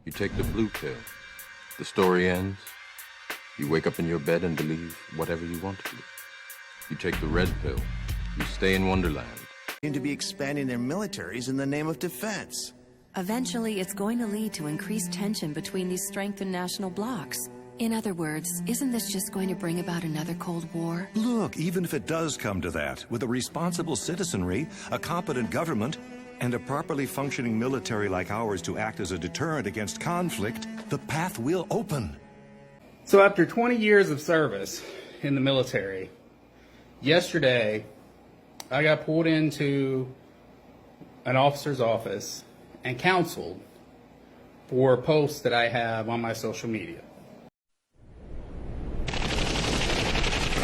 You take the blue pill. The story ends. You wake up in your bed and believe whatever you want to believe. You take the red pill. You stay in Wonderland. To be expanding their militaries in the name of defense. Eventually, it's going to lead to increased tension between these strengthened national blocs. In other words, isn't this just going to bring about another Cold War? Look, even if it does come to that, with a responsible citizenry, a competent government, and a properly functioning military like ours to act as a deterrent against conflict, the path will open. So after 20 years of service in the military, yesterday I got pulled into an officer's office and counseled for posts that I have on my social media.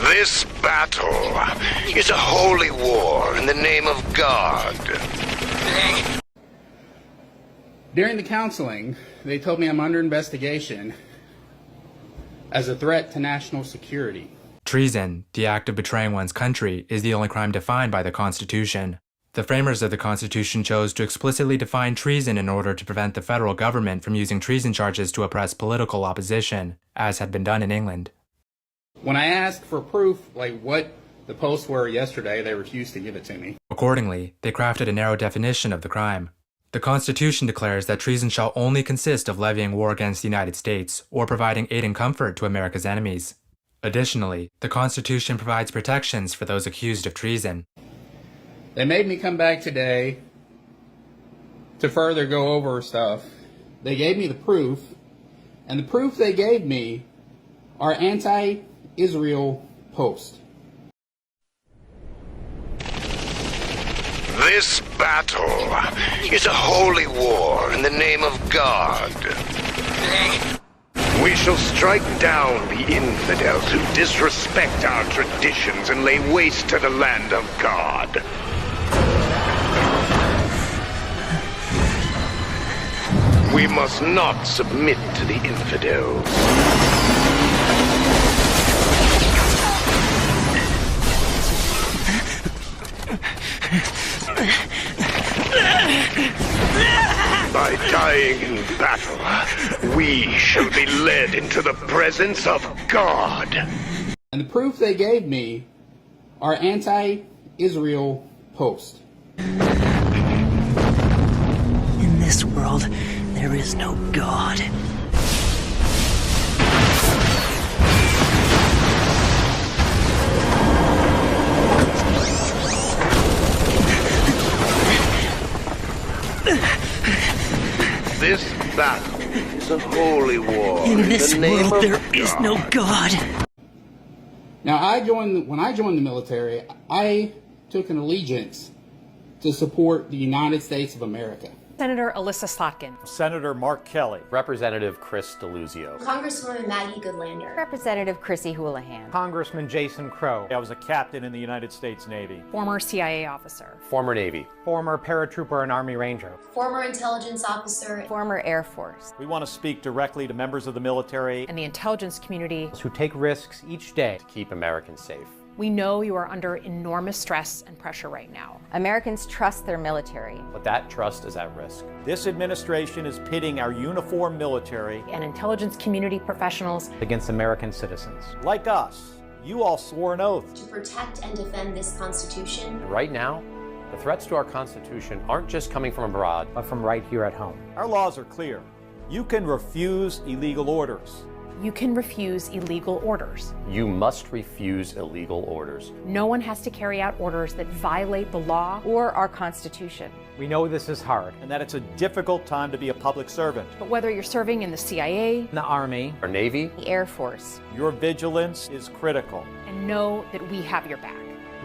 This battle is a holy war in the name of God. During the counseling, they told me I'm under investigation as a threat to national security. Treason, the act of betraying one's country, is the only crime defined by the Constitution. The framers of the Constitution chose to explicitly define treason in order to prevent the federal government from using treason charges to oppress political opposition, as had been done in England. When I asked for proof, like what the posts were yesterday, they refused to give it to me. Accordingly, they crafted a narrow definition of the crime. The Constitution declares that treason shall only consist of levying war against the United States or providing aid and comfort to America's enemies. Additionally, the Constitution provides protections for those accused of treason. They made me come back today to further go over stuff. They gave me the proof, and the proof they gave me are anti-Israel posts. This battle is a holy war in the name of God. We shall strike down the infidels who disrespect our traditions and lay waste to the land of God. We must not submit to the infidels. By dying in battle, we shall be led into the presence of God. And the proof they gave me are anti-Israel posts. In this world, there is no God. This battle is a holy war. In this the name world, of there is no God. Now, when I joined the military, I took an allegiance to support the United States of America. Senator Alyssa Slotkin. Senator Mark Kelly. Representative Chris DeLuzio. Congresswoman Maggie Goodlander. Representative Chrissy Houlihan. Congressman Jason Crow. I was a captain in the United States Navy. Former CIA officer. Former Navy. Former paratrooper and Army Ranger. Former intelligence officer. Former Air Force. We want to speak directly to members of the military and the intelligence community who take risks each day to keep Americans safe. We know you are under enormous stress and pressure right now. Americans trust their military. But that trust is at risk. This administration is pitting our uniformed military and intelligence community professionals against American citizens. Like us, you all swore an oath to protect and defend this Constitution. And right now, the threats to our Constitution aren't just coming from abroad, but from right here at home. Our laws are clear. You can refuse illegal orders. You can refuse illegal orders. You must refuse illegal orders. No one has to carry out orders that violate the law or our Constitution. We know this is hard and that it's a difficult time to be a public servant. But whether you're serving in the CIA, the Army, or Navy, the Air Force, your vigilance is critical. And know that we have your back.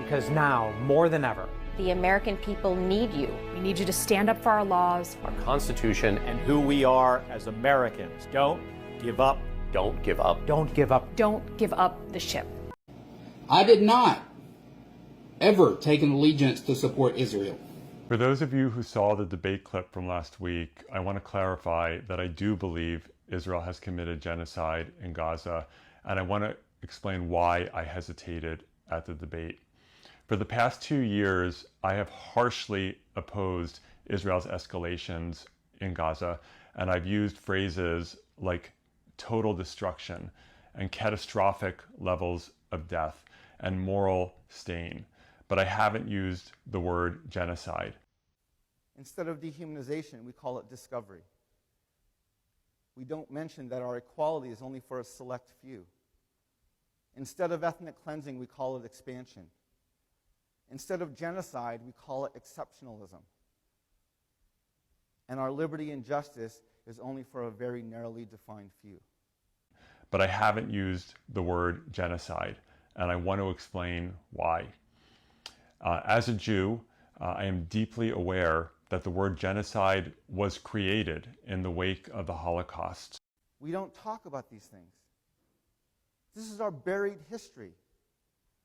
Because now, more than ever, the American people need you. We need you to stand up for our laws, our Constitution, and who we are as Americans. Don't give up. Don't give up. Don't give up. Don't give up the ship. I did not ever take an allegiance to support Israel. For those of you who saw the debate clip from last week, I want to clarify that I do believe Israel has committed genocide in Gaza, and I want to explain why I hesitated at the debate. For the past 2 years, I have harshly opposed Israel's escalations in Gaza, and I've used phrases like total destruction and catastrophic levels of death and moral stain, but I haven't used the word genocide. Instead of dehumanization, we call it discovery. We don't mention that our equality is only for a select few. Instead of ethnic cleansing, we call it expansion. Instead of genocide, we call it exceptionalism. And our liberty and justice is only for a very narrowly defined few. But I haven't used the word genocide, and I want to explain why. As a Jew, I am deeply aware that the word genocide was created in the wake of the Holocaust. We don't talk about these things. This is our buried history.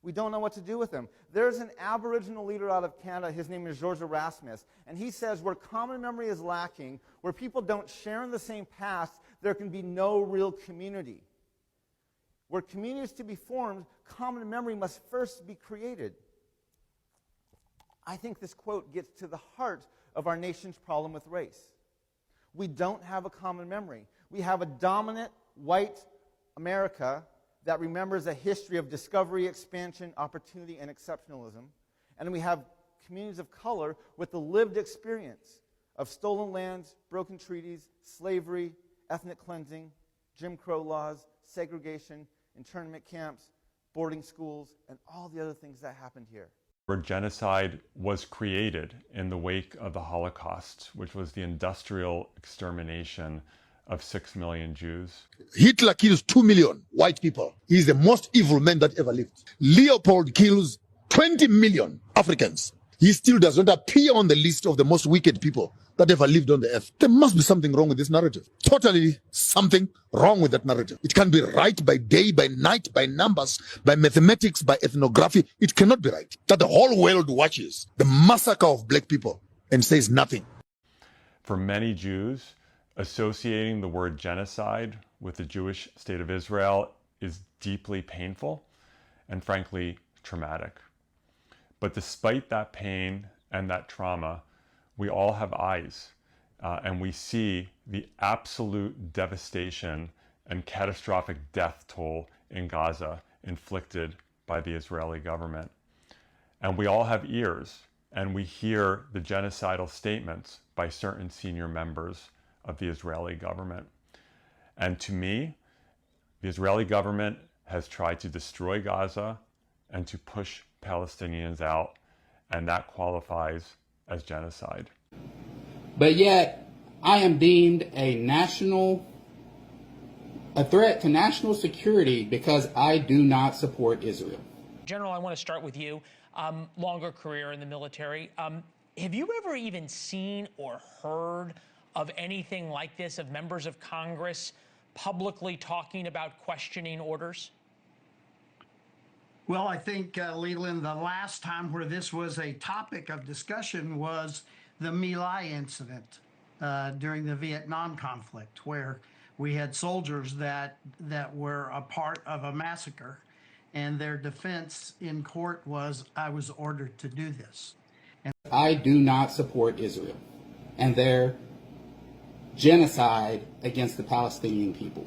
We don't know what to do with them. There's an Aboriginal leader out of Canada, his name is George Erasmus, and he says where common memory is lacking, where people don't share in the same past, there can be no real community. Where community is to be formed, common memory must first be created. I think this quote gets to the heart of our nation's problem with race. We don't have a common memory. We have a dominant white America that remembers a history of discovery, expansion, opportunity, and exceptionalism. And we have communities of color with the lived experience of stolen lands, broken treaties, slavery, ethnic cleansing, Jim Crow laws, segregation, internment camps, boarding schools, and all the other things that happened here. Where genocide was created in the wake of the Holocaust, which was the industrial extermination of 6 million Jews. Hitler kills 2 million white people. He's the most evil man that ever lived. Leopold kills 20 million Africans. He still does not appear on the list of the most wicked people that ever lived on the earth. There must be something wrong with this narrative. Totally something wrong with that narrative. It can be right by day, by night, by numbers, by mathematics, by ethnography. It cannot be right that the whole world watches the massacre of black people and says nothing. For many Jews, associating the word genocide with the Jewish state of Israel is deeply painful and frankly traumatic. But despite that pain and that trauma, we all have eyes and we see the absolute devastation and catastrophic death toll in Gaza inflicted by the Israeli government. And we all have ears and we hear the genocidal statements by certain senior members of the Israeli government. And to me, the Israeli government has tried to destroy Gaza and to push Palestinians out, and that qualifies as genocide. But yet, I am deemed a threat to national security because I do not support Israel. General, I want to start with you. Longer career in the military. Have you ever even seen or heard of anything like this, of members of Congress publicly talking about questioning orders? Well, I think, Leland, the last time where this was a topic of discussion was the My Lai incident during the Vietnam conflict, where we had soldiers that were a part of a massacre, and their defense in court was, I was ordered to do this. And I do not support Israel and their genocide against the Palestinian people.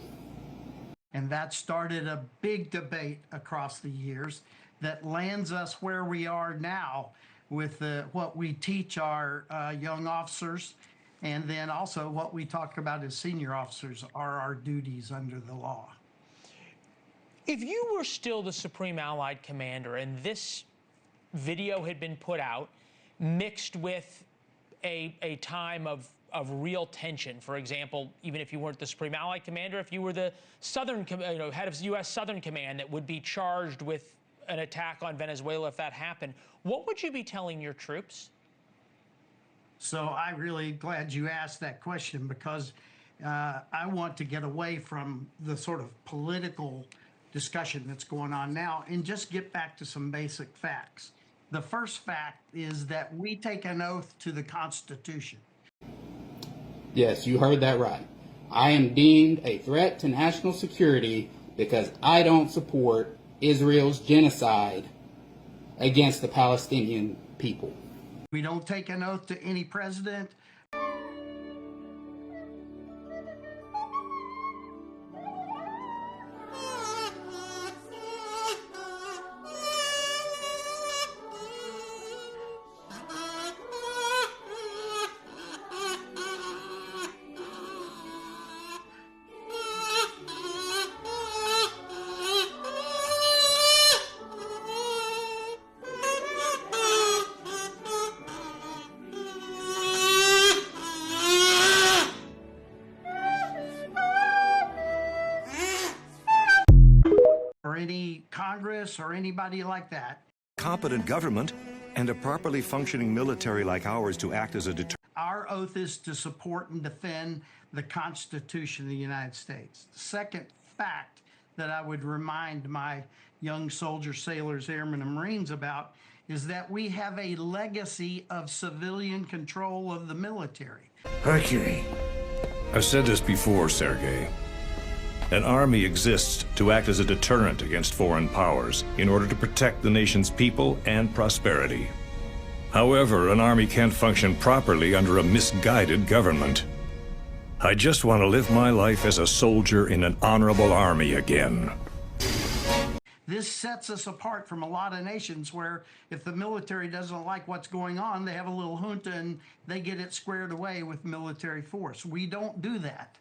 And that started a big debate across the years that lands us where we are now with what we teach our young officers, and then also what we talk about as senior officers are our duties under the law. If you were still the Supreme Allied Commander and this video had been put out, mixed with a time of real tension, for example, even if you weren't the Supreme Allied Commander, if you were the head of U.S. Southern Command that would be charged with an attack on Venezuela if that happened, what would you be telling your troops? So I'm really glad you asked that question, because I want to get away from the sort of political discussion that's going on now and just get back to some basic facts. The first fact is that we take an oath to the Constitution. Yes, you heard that right. I am deemed a threat to national security because I don't support Israel's genocide against the Palestinian people. We don't take an oath to any president. Congress or anybody like that. Competent government and a properly functioning military like ours to act as a deterrent. Our oath is to support and defend the Constitution of the United States. The second fact that I would remind my young soldiers, sailors, airmen, and Marines about is that we have a legacy of civilian control of the military. Hercules. I've said this before, Sergei. An army exists to act as a deterrent against foreign powers in order to protect the nation's people and prosperity. However, an army can't function properly under a misguided government. I just want to live my life as a soldier in an honorable army again. This sets us apart from a lot of nations where if the military doesn't like what's going on, they have a little junta and they get it squared away with military force. We don't do that.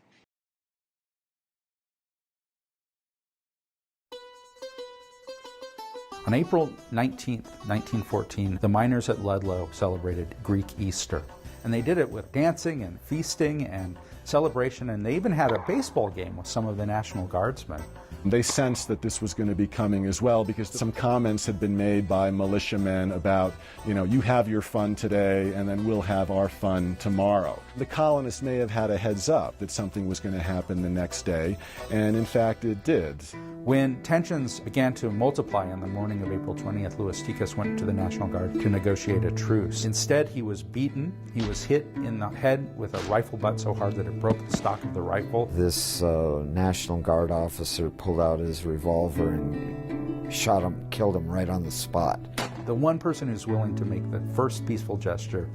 On April 19th, 1914, the miners at Ludlow celebrated Greek Easter. And they did it with dancing and feasting and celebration, and they even had a baseball game with some of the National Guardsmen. They sensed that this was going to be coming as well because some comments had been made by militiamen about, you have your fun today and then we'll have our fun tomorrow. The colonists may have had a heads up that something was going to happen the next day, and in fact it did. When tensions began to multiply on the morning of April 20th, Louis Tikas went to the National Guard to negotiate a truce. Instead, he was beaten. He was hit in the head with a rifle butt so hard that it broke the stock of the rifle. This National Guard officer pulled out his revolver and shot him, killed him right on the spot. The one person who's willing to make the first peaceful gesture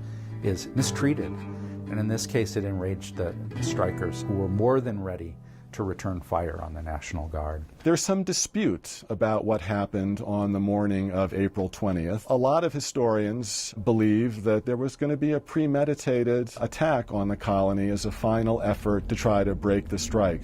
is mistreated. And in this case, it enraged the strikers, who were more than ready to return fire on the National Guard. There's some dispute about what happened on the morning of April 20th. A lot of historians believe that there was going to be a premeditated attack on the colony as a final effort to try to break the strike.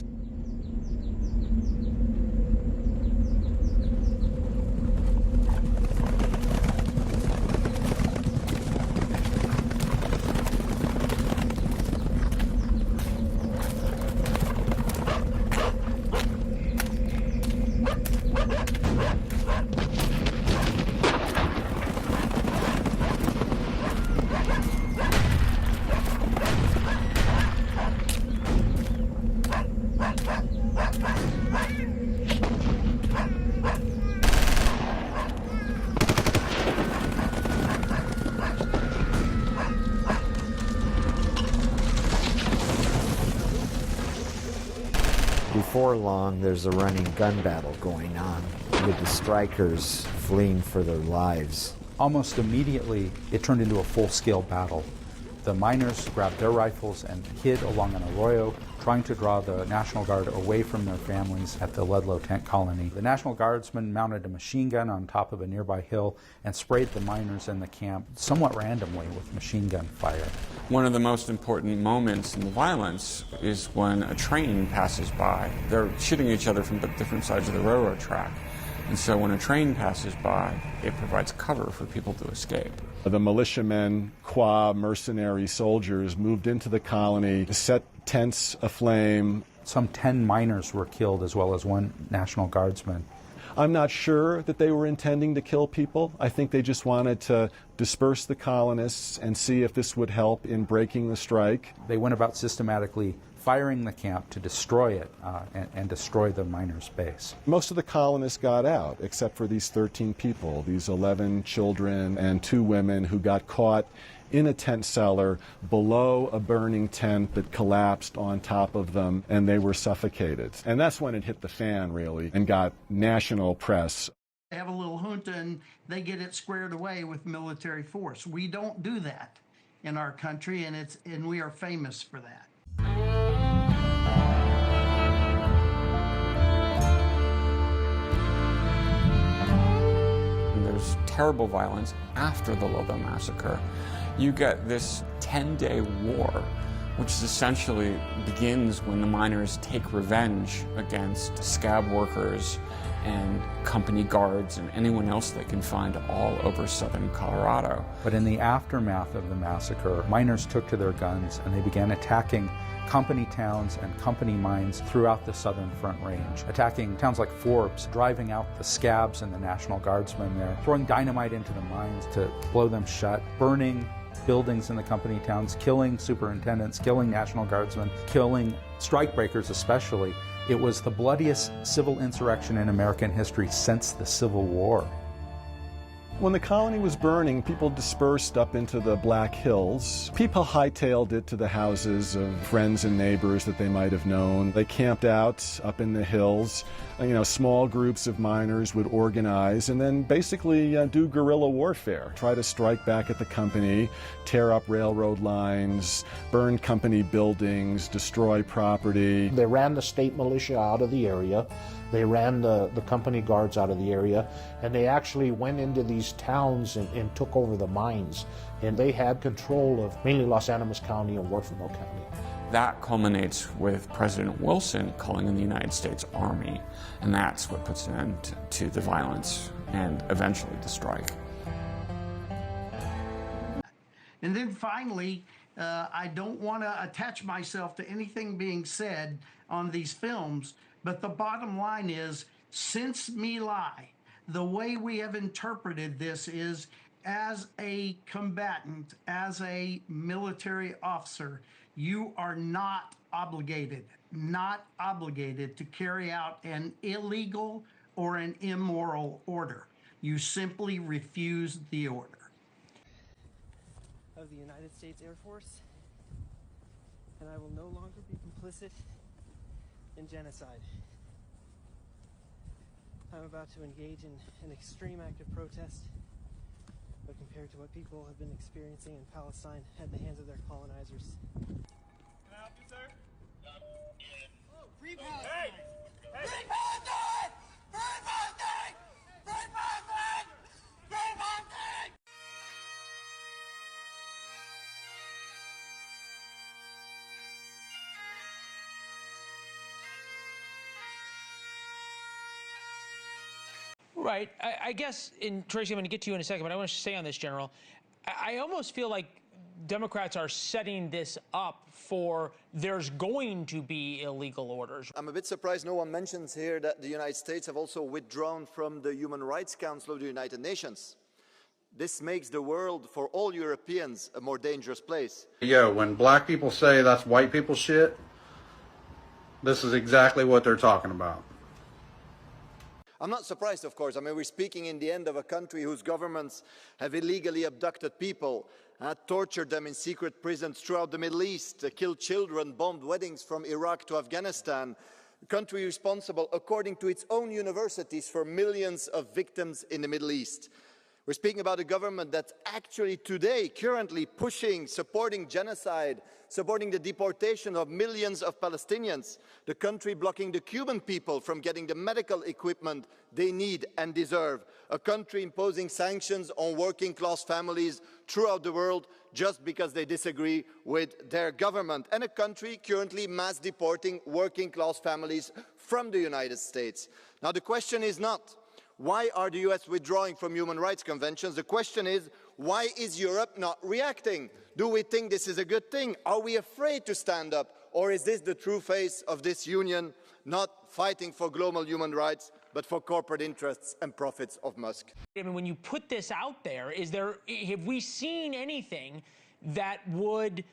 Before long, there's a running gun battle going on, with the strikers fleeing for their lives. Almost immediately, it turned into a full-scale battle. The miners grabbed their rifles and hid along an arroyo, trying to draw the National Guard away from their families at the Ludlow tent colony. The National Guardsmen mounted a machine gun on top of a nearby hill and sprayed the miners in the camp somewhat randomly with machine gun fire. One of the most important moments in the violence is when a train passes by. They're shooting each other from different sides of the railroad track. And so when a train passes by, it provides cover for people to escape. The militiamen, qua mercenary soldiers, moved into the colony, set tents aflame. Some 10 miners were killed, as well as one National Guardsman. I'm not sure that they were intending to kill people. I think they just wanted to disperse the colonists and see if this would help in breaking the strike. They went about systematically firing the camp to destroy it and destroy the miners' base. Most of the colonists got out, except for these 13 people, these 11 children and 2 women who got caught in a tent cellar below a burning tent that collapsed on top of them, and they were suffocated. And that's when it hit the fan, really, and got national press. They have a little junta and they get it squared away with military force. We don't do that in our country, and we are famous for that. There's terrible violence after the Ludlow massacre. You get this 10-day war, which essentially begins when the miners take revenge against scab workers and company guards and anyone else they can find all over southern Colorado. But in the aftermath of the massacre, miners took to their guns and they began attacking company towns and company mines throughout the southern Front Range, attacking towns like Forbes, driving out the scabs and the National Guardsmen there, throwing dynamite into the mines to blow them shut, burning buildings in the company towns, killing superintendents, killing National Guardsmen, killing strikebreakers especially. It was the bloodiest civil insurrection in American history since the Civil War. When the colony was burning, people dispersed up into the Black Hills. People hightailed it to the houses of friends and neighbors that they might have known. They camped out up in the hills. Small groups of miners would organize and then basically do guerrilla warfare, try to strike back at the company, tear up railroad lines, burn company buildings, destroy property. They ran the state militia out of the area. They ran the company guards out of the area, and they actually went into these towns and took over the mines. And they had control of mainly Los Animas County and Waterville County. That culminates with President Wilson calling in the United States Army, and that's what puts an end to the violence and eventually the strike. And then finally, I don't want to attach myself to anything being said on these films, but the bottom line is, since My Lai, the way we have interpreted this is, as a combatant, as a military officer, you are not obligated to carry out an illegal or an immoral order. You simply refuse the order. Of the United States Air Force, and I will no longer be complicit in genocide. I'm about to engage in an extreme act of protest, but compared to what people have been experiencing in Palestine at the hands of their colonizers. Can I help you, sir? Oh, free Palestine! Hey! Free Palestine! Free Palestine! Free Palestine! Free Palestine! Right. I guess, Tracy, I'm going to get to you in a second, but I want to say on this, General, I almost feel like Democrats are setting this up for there's going to be illegal orders. I'm a bit surprised no one mentions here that the United States have also withdrawn from the Human Rights Council of the United Nations. This makes the world, for all Europeans, a more dangerous place. Yo, when black people say that's white people shit, this is exactly what they're talking about. I'm not surprised, of course. I mean, we're speaking in the end of a country whose governments have illegally abducted people, tortured them in secret prisons throughout the Middle East, killed children, bombed weddings from Iraq to Afghanistan, a country responsible, according to its own universities, for millions of victims in the Middle East. We're speaking about a government that's actually today, currently pushing, supporting genocide, supporting the deportation of millions of Palestinians, the country blocking the Cuban people from getting the medical equipment they need and deserve, a country imposing sanctions on working-class families throughout the world just because they disagree with their government, and a country currently mass deporting working-class families from the United States. Now, the question is not, why are the US withdrawing from human rights conventions? The question is, why is Europe not reacting? Do we think this is a good thing? Are we afraid to stand up? Or is this the true face of this union, not fighting for global human rights, but for corporate interests and profits of Musk? I mean, when you put this out there, have we seen anything that would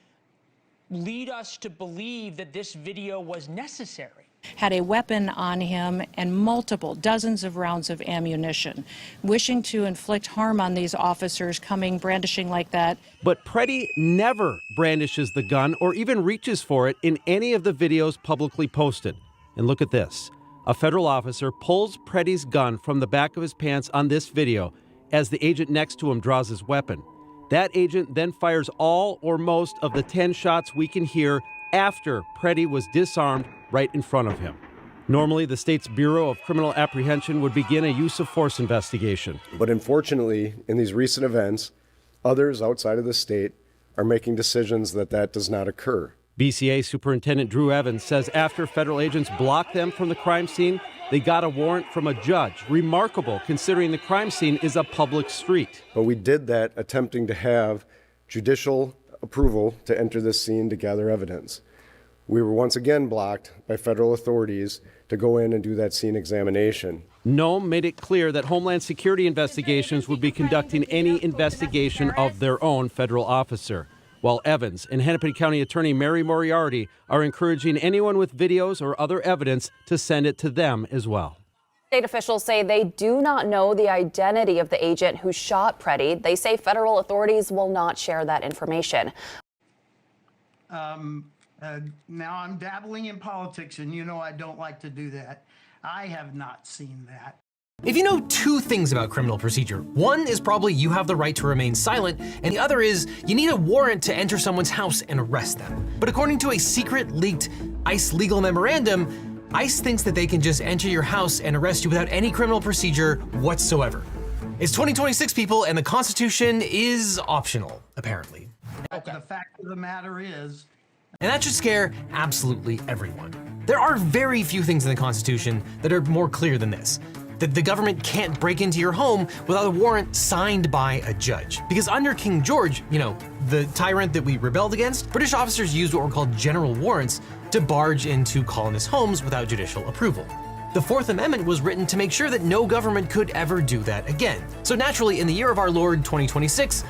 lead us to believe that this video was necessary? Had a weapon on him and dozens of rounds of ammunition, wishing to inflict harm on these officers, brandishing like that. But Preddy never brandishes the gun or even reaches for it in any of the videos publicly posted. And look at this. A federal officer pulls Preddy's gun from the back of his pants on this video as the agent next to him draws his weapon. That agent then fires all or most of the 10 shots we can hear after Preddy was disarmed right in front of him. Normally, the state's Bureau of Criminal Apprehension would begin a use of force investigation. But unfortunately, in these recent events, others outside of the state are making decisions that does not occur. BCA Superintendent Drew Evans says after federal agents blocked them from the crime scene, they got a warrant from a judge. Remarkable, considering the crime scene is a public street. But we did that attempting to have judicial approval to enter this scene to gather evidence. we were once again blocked by federal authorities to go in and do that scene examination. Nome made it clear that Homeland Security investigations would be conducting any investigation of their own federal officer, while Evans and Hennepin County Attorney Mary Moriarty are encouraging anyone with videos or other evidence to send it to them as well. State officials say they do not know the identity of the agent who shot Preddy. They say federal authorities will not share that information. Now I'm dabbling in politics, and you know I don't like to do that. I have not seen that. If you know two things about criminal procedure, one is probably you have the right to remain silent, and the other is you need a warrant to enter someone's house and arrest them. But according to a secret leaked ICE legal memorandum, ICE thinks that they can just enter your house and arrest you without any criminal procedure whatsoever. It's 2026, people, and the Constitution is optional, apparently. The fact of the matter is, and that should scare absolutely everyone. There are very few things in the Constitution that are more clear than this. That the government can't break into your home without a warrant signed by a judge. Because under King George, you know, the tyrant that we rebelled against, British officers used what were called general warrants to barge into colonist homes without judicial approval. The Fourth Amendment was written to make sure that no government could ever do that again. So naturally, in the year of our Lord 2026,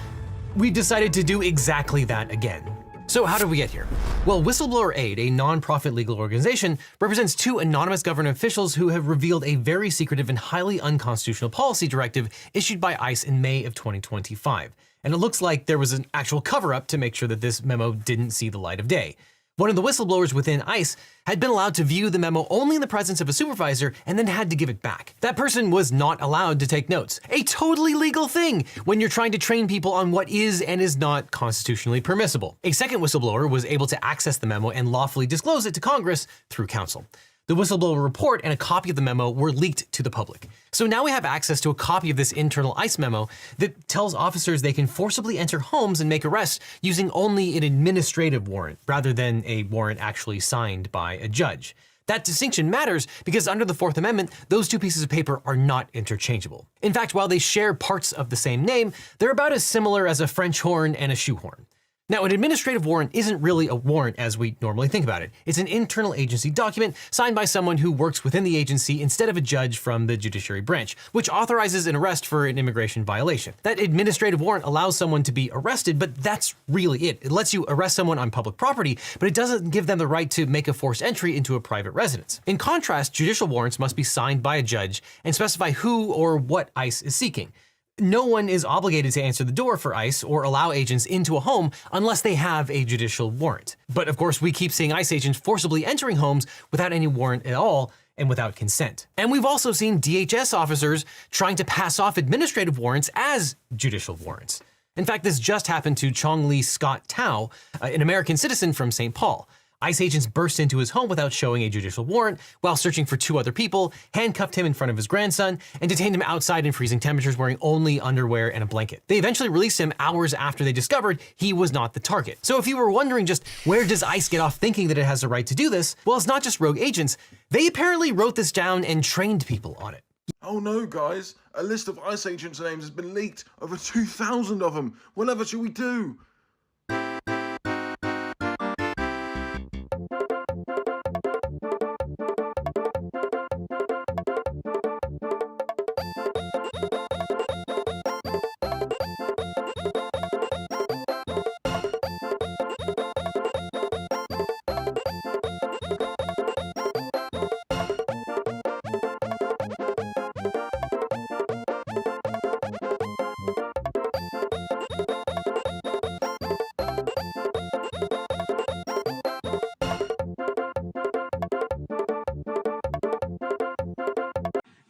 we decided to do exactly that again. So how did we get here? Well, Whistleblower Aid, a non-profit legal organization, represents two anonymous government officials who have revealed a very secretive and highly unconstitutional policy directive issued by ICE in May of 2025. And it looks like there was an actual cover-up to make sure that this memo didn't see the light of day. One of the whistleblowers within ICE had been allowed to view the memo only in the presence of a supervisor and then had to give it back. That person was not allowed to take notes. A totally legal thing when you're trying to train people on what is and is not constitutionally permissible. A second whistleblower was able to access the memo and lawfully disclose it to Congress through counsel. The whistleblower report and a copy of the memo were leaked to the public. So now we have access to a copy of this internal ICE memo that tells officers they can forcibly enter homes and make arrests using only an administrative warrant rather than a warrant actually signed by a judge. That distinction matters because under the Fourth Amendment, those two pieces of paper are not interchangeable. In fact, while they share parts of the same name, they're about as similar as a French horn and a shoehorn. Now, an administrative warrant isn't really a warrant as we normally think about it. It's an internal agency document signed by someone who works within the agency instead of a judge from the judiciary branch, which authorizes an arrest for an immigration violation. That administrative warrant allows someone to be arrested, but that's really it. It lets you arrest someone on public property, but it doesn't give them the right to make a forced entry into a private residence. In contrast, judicial warrants must be signed by a judge and specify who or what ICE is seeking. No one is obligated to answer the door for ICE or allow agents into a home unless they have a judicial warrant. But of course, we keep seeing ICE agents forcibly entering homes without any warrant at all and without consent. And we've also seen DHS officers trying to pass off administrative warrants as judicial warrants. In fact, this just happened to Chong Lee Scott Tao, an American citizen from St. Paul. ICE agents burst into his home without showing a judicial warrant while searching for two other people, handcuffed him in front of his grandson, and detained him outside in freezing temperatures wearing only underwear and a blanket. They eventually released him hours after they discovered he was not the target. So if you were wondering just where does ICE get off thinking that it has the right to do this, well, it's not just rogue agents. They apparently wrote this down and trained people on it. Oh no, guys, a list of ICE agents' names has been leaked. Over 2,000 of them. Whatever should we do?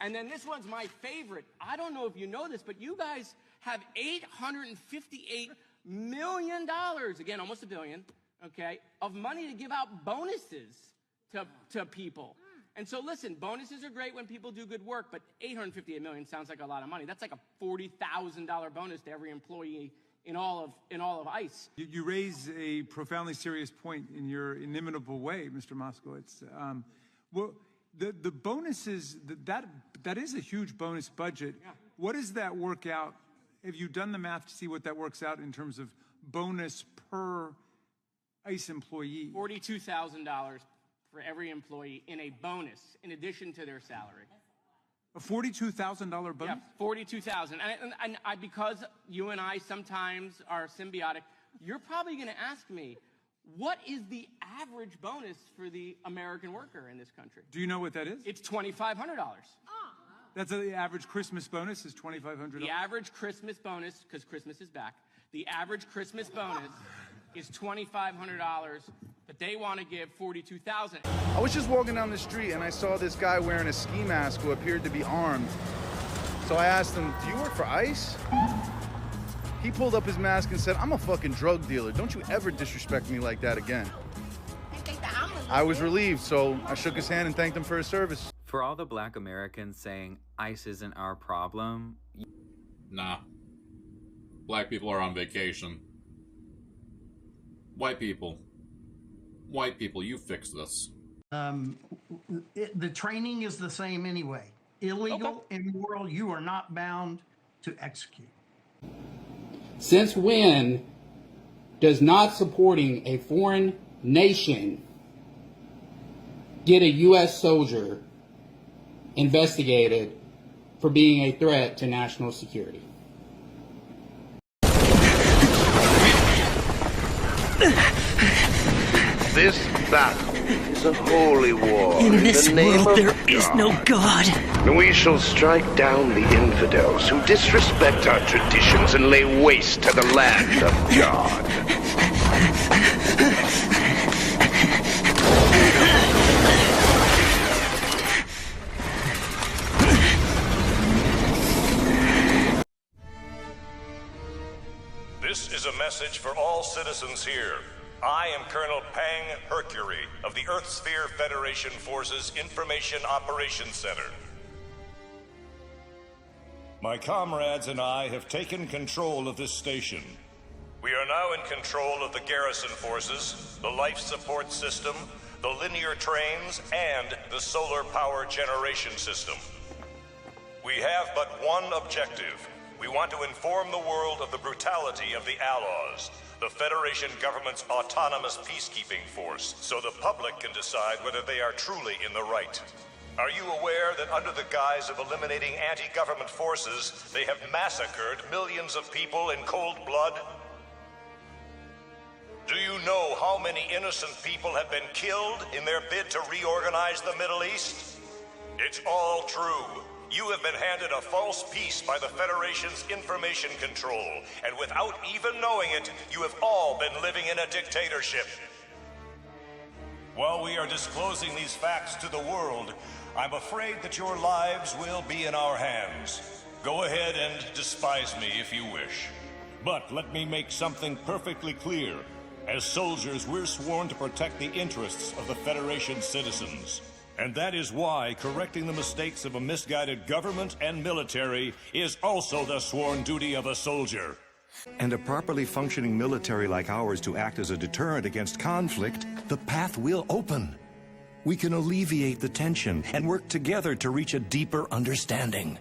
And then this one's my favorite. I don't know if you know this, but you guys have $858 million, again, almost $1 billion, okay, of money to give out bonuses to people. And so listen, bonuses are great when people do good work, but $858 million sounds like a lot of money. That's like a $40,000 bonus to every employee in all of ICE. You raise a profoundly serious point in your inimitable way, Mr. Moskowitz. Well, the bonuses, that is a huge bonus budget. Yeah. What does that work out? Have you done the math to see what that works out in terms of bonus per ICE employee? $42,000 for every employee in a bonus, in addition to their salary. A $42,000 bonus? Yeah, $42,000. And I, because you and I sometimes are symbiotic, you're probably going to ask me, what is the average bonus for the American worker in this country? Do you know what that is? It's $2,500. That's the average Christmas bonus is $2,500. The average Christmas bonus, because Christmas is back, the average Christmas bonus is $2,500, but they want to give $42,000. I was just walking down the street and I saw this guy wearing a ski mask who appeared to be armed. So I asked him, "Do you work for ICE?" He pulled up his mask and said, "I'm a fucking drug dealer. Don't you ever disrespect me like that again." I was relieved, so I shook his hand and thanked him for his service. For all the black Americans saying ICE isn't our problem. Nah. Black people are on vacation. White people, you fix this. The training is the same anyway. Illegal, immoral, you are not bound to execute. Since when does not supporting a foreign nation get a U.S. soldier investigated for being a threat to national security? This battle is a holy war. In this the name world, of there is no God. We shall strike down the infidels who disrespect our traditions and lay waste to the land of God. This is a message for all citizens here. I am Colonel Pang Hercury of the Earthsphere Federation Forces Information Operations Center. My comrades and I have taken control of this station. We are now in control of the garrison forces, the life support system, the linear trains, and the solar power generation system. We have but one objective. We want to inform the world of the brutality of the Outlaws, the Federation government's autonomous peacekeeping force, so the public can decide whether they are truly in the right. Are you aware that under the guise of eliminating anti-government forces, they have massacred millions of people in cold blood? Do you know how many innocent people have been killed in their bid to reorganize the Middle East? It's all true. You have been handed a false peace by the Federation's information control, and without even knowing it, you have all been living in a dictatorship. While we are disclosing these facts to the world, I'm afraid that your lives will be in our hands. Go ahead and despise me if you wish. But let me make something perfectly clear. As soldiers, we're sworn to protect the interests of the Federation citizens. And that is why correcting the mistakes of a misguided government and military is also the sworn duty of a soldier. And a properly functioning military like ours to act as a deterrent against conflict, the path will open. We can alleviate the tension and work together to reach a deeper understanding.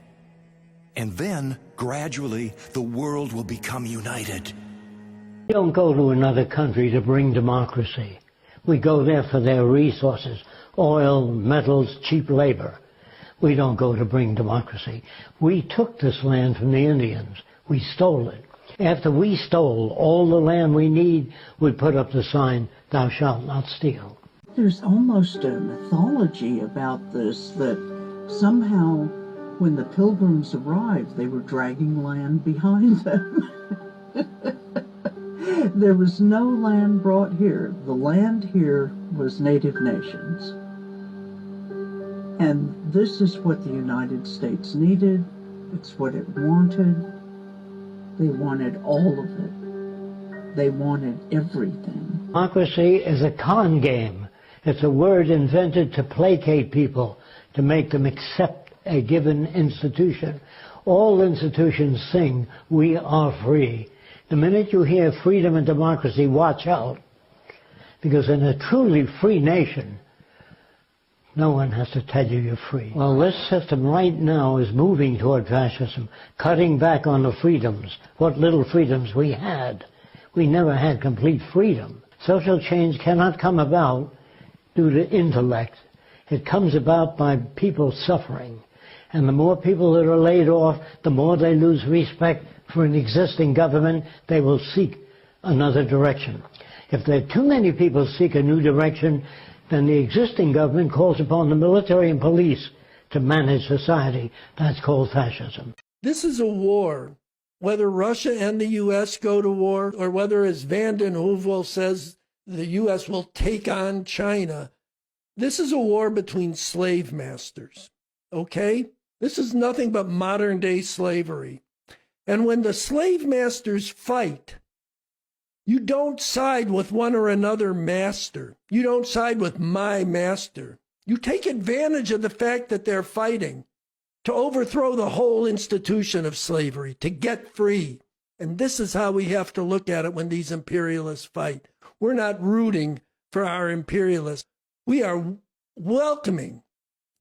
And then, gradually, the world will become united. We don't go to another country to bring democracy. We go there for their resources. Oil, metals, cheap labor. We don't go to bring democracy. We took this land from the Indians. We stole it. After we stole all the land we need, we put up the sign, "Thou shalt not steal." There's almost a mythology about this, that somehow when the Pilgrims arrived, they were dragging land behind them. There was no land brought here. The land here was Native nations. And this is what the United States needed. It's what it wanted. They wanted all of it. They wanted everything. Democracy is a con game. It's a word invented to placate people, to make them accept a given institution. All institutions sing, "We are free." The minute you hear freedom and democracy, watch out. Because in a truly free nation, no one has to tell you you're free. Well, this system right now is moving toward fascism, cutting back on the freedoms, what little freedoms we had. We never had complete freedom. Social change cannot come about due to intellect. It comes about by people suffering. And the more people that are laid off, the more they lose respect for an existing government, they will seek another direction. If there are too many people seek a new direction, then the existing government calls upon the military and police to manage society. That's called fascism. This is a war. Whether Russia and the U.S. go to war, or whether, as Vanden Heuvel says, the U.S. will take on China, this is a war between slave masters, okay? This is nothing but modern-day slavery. And when the slave masters fight, you don't side with one or another master. You don't side with my master. You take advantage of the fact that they're fighting to overthrow the whole institution of slavery, to get free. And this is how we have to look at it when these imperialists fight. We're not rooting for our imperialists. We are welcoming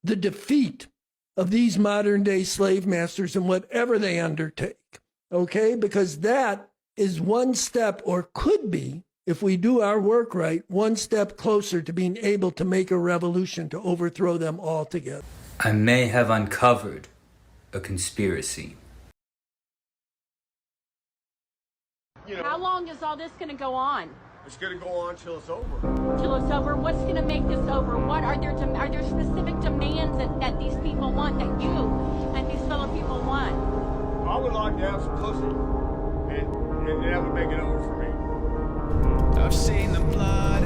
the defeat of these modern-day slave masters in whatever they undertake, okay? Because that is one step, or could be, if we do our work right, one step closer to being able to make a revolution to overthrow them altogether. I may have uncovered a conspiracy. How long is all this going to go on? It's going to go on till it's over. Till it's over? What's going to make this over? What are there specific demands that these people want, that you and these fellow people want? I would like to have some pussy, and that would make it over for me. I've seen the blood.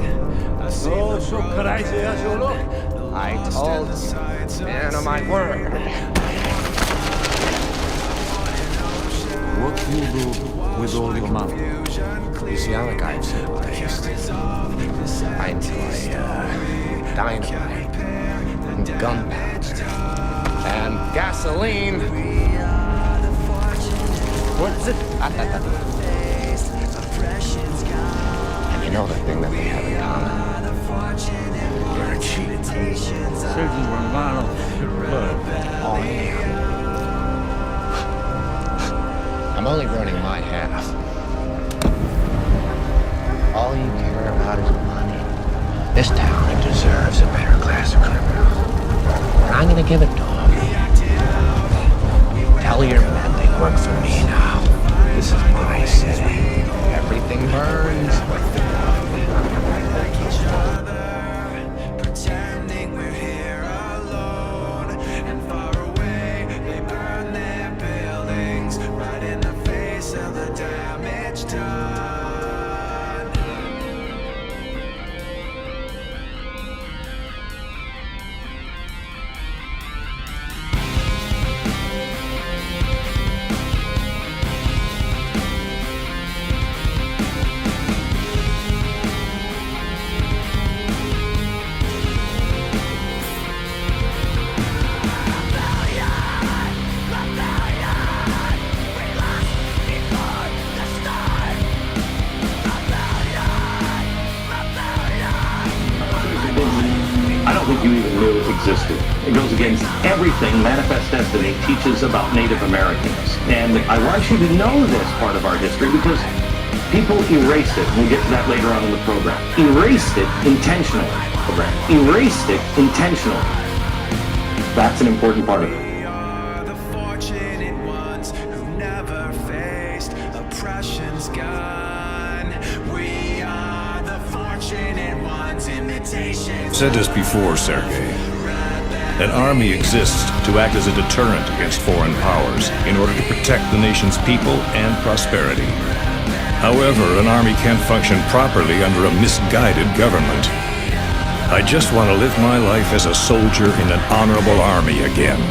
I've seen the road. I told you, man of my word. What do you do with all your money? You see, I'm a guy of civilized. I enjoy dynamite and gunpowder and gasoline. What is it? And you know the thing that they have in common? They're cheap. Oh, yeah. I'm only running my half. All you care about is money. This town deserves a better class of criminals. And I'm gonna give it to them. Tell your men they work for me now. This is my city. Everything burns. Pretending we're here alone and far away. They burn their buildings right in the face of the damage done. I don't think you even knew it existed. It goes against everything Manifest Destiny teaches about Native Americans. And I want you to know this part of our history because people erase it. We'll get to that later on in the program. Erased it intentionally. Erased it intentionally. That's an important part of it. The fortunate ones who never faced oppression's gun. We are the fortunate ones, imitation. I've said this before, Sergei. An army exists to act as a deterrent against foreign powers in order to protect the nation's people and prosperity. However, an army can't function properly under a misguided government. I just want to live my life as a soldier in an honorable army again.